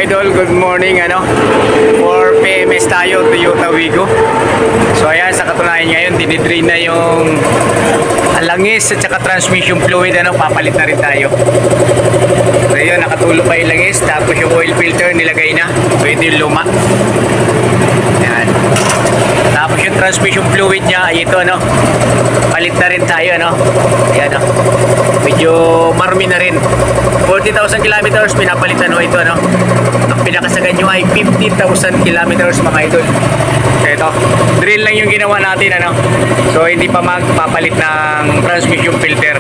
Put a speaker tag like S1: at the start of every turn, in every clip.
S1: idol, good morning 4 PMS tayo, Toyota Wigo. So ayan, sa katunayan ngayon dinidrain na yung langis at saka transmission fluid, papalit na rin tayo. So yun, nakatulo pa yung langis, tapos yung oil filter nilagay na. So ito yung luma. Ayan. Tapos yung transmission fluid niya, ito palit na rin tayo Ayan medyo marumi na rin. 40,000 kilometers pinapalitan ito Ang pinakasagan nyo ay 50,000 kilometers mga idol. Ito, drill lang yung ginawa natin So hindi pa magpapalit ng transmission filter.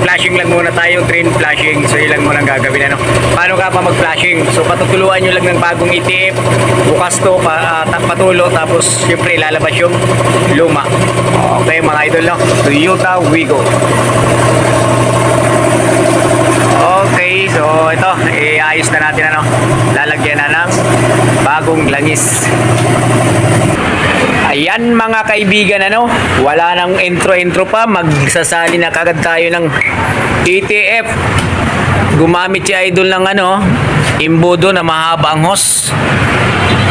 S1: Flashing lang muna tayo, drain flashing. So yun lang muna gagawin Paano ka pa mag-flashing? So patutuluan nyo lang ng bagong ETF. Bukas to, patulo. Tapos syempre lalabas yung luma. Okay mga idol Toyota Wigo. Okay, so ito, iayos na natin lalagyan na ng bagong langis. Ayan mga kaibigan wala nang intro pa, magsasali na kagad tayo ng ETF. Gumamit si idol ng imbudo na mahaba ang hose.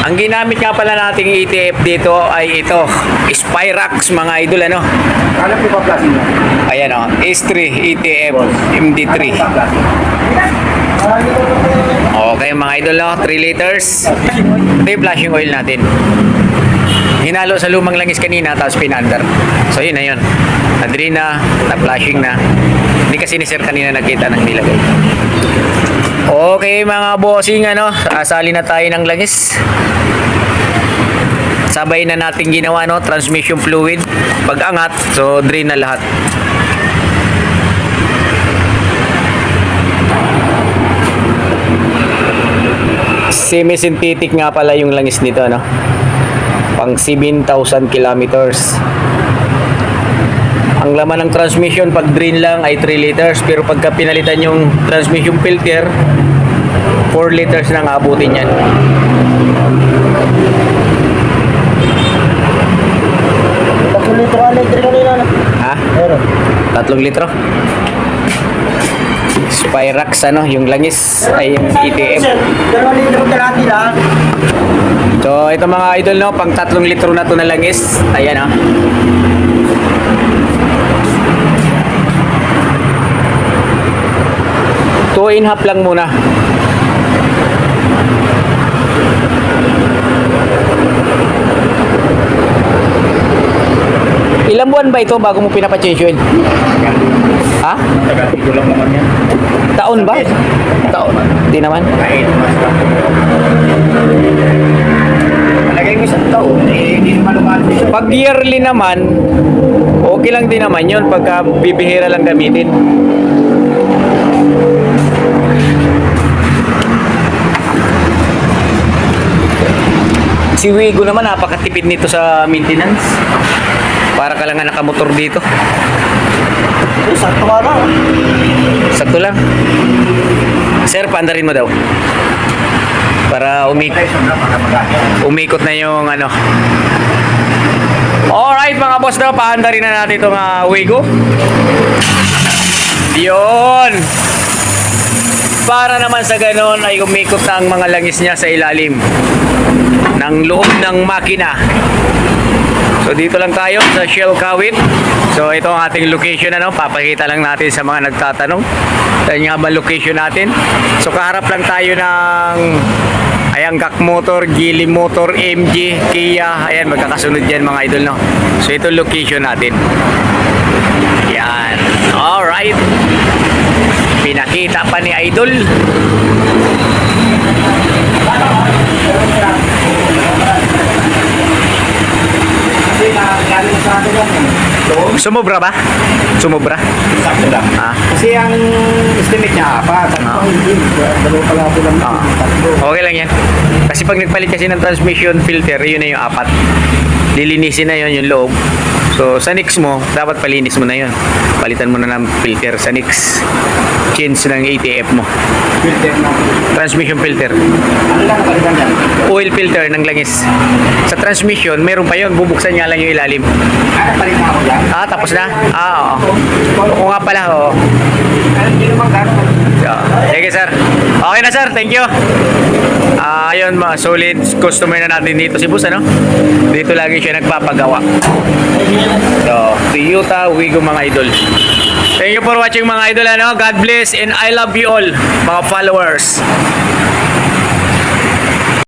S1: Ang ginamit nga pala nating ETF dito ay ito, Spyrax mga idol
S2: Kala ko pa plastic na.
S1: Ayan S3 ETF MD3. Okay mga idol 3 liters. Ito yung flashing oil natin. Hinalo sa lumang langis kanina tapos pinandar. So yun na yun. Na-drain na flashing na. Hindi kasi ni sir kanina nakita ng nilagay. Okay mga bossing asali na tayo ng langis. Sabay na natin ginawa transmission fluid. Pag angat, so drain na lahat. Semi-synthetic nga pala yung langis nito pang 7,000 kilometers. Ang laman ng transmission pag drain lang ay 3 liters, pero pagka pinalitan yung transmission filter 4 liters na ang abutin yan. Ha? 3 litro? Spyrax yung langis ay yung ETF. So ito mga idol pang 3 litro na to na langis. Ayan 2.5 lang muna. Ilang buwan ba ito bago mo pinapa-change oil? Ha?
S2: Taga-tigulo lang naman yan.
S1: Taon ba? Taon. Hindi naman.
S2: Malagay mo isang taon, hindi naman lumalas.
S1: Pag yearly naman, okay lang din naman yun pagka bibihira lang gamitin. Si Wigo naman napakatipid nito sa maintenance. Para ka lang nakamotor dito.
S2: Sakto ka na.
S1: Sakto lang. Sir, paandarin mo daw. Para umikot na yung Alright mga boss paandarin na natin itong Wigo. Yun. Para naman sa ganon ay umikot na ang mga langis niya sa ilalim ng loob ng makina. So dito lang tayo sa Shell Kawit. So ito ang ating location papakita lang natin sa mga nagtatanong. Saan nga ba location natin? So kaharap lang tayo ng Gak Motor, Geely Motor, MG, Kia. Ayan, magkakasunod yan mga idol So ito location natin. Yan. Alright. Pinakita pa ni idol. Sumobra ba? Sumobra?
S2: Sakto lang. Kasi ang estimate niya, dalawa pala ako lang.
S1: Okay lang yan. Kasi pag nagpalit kasi ng transmission filter, yun na yung 4. Lilinisin na yun yung loob. So sa Nix mo, dapat palinis mo na yun. Palitan mo na ng filter sa Nix. Change ng ATF mo.
S2: Filter na.
S1: Transmission filter.
S2: Ano lang palitan yan?
S1: Oil filter ng langis. Sa transmission, meron pa yun. Bubuksan nga lang yung ilalim.
S2: Palit mo ako yan?
S1: Tapos na? Oo. Oo nga pala, oo.
S2: Hindi naman gano'n.
S1: Sige, sir. Okay na sir, thank you. Ayun, mga solid customer na natin dito si Boss, ano? Dito lagi siya nagpapagawa. So, Toyota Wigo mga idol. Thank you for watching mga idol, ano? God bless and I love you all, mga followers.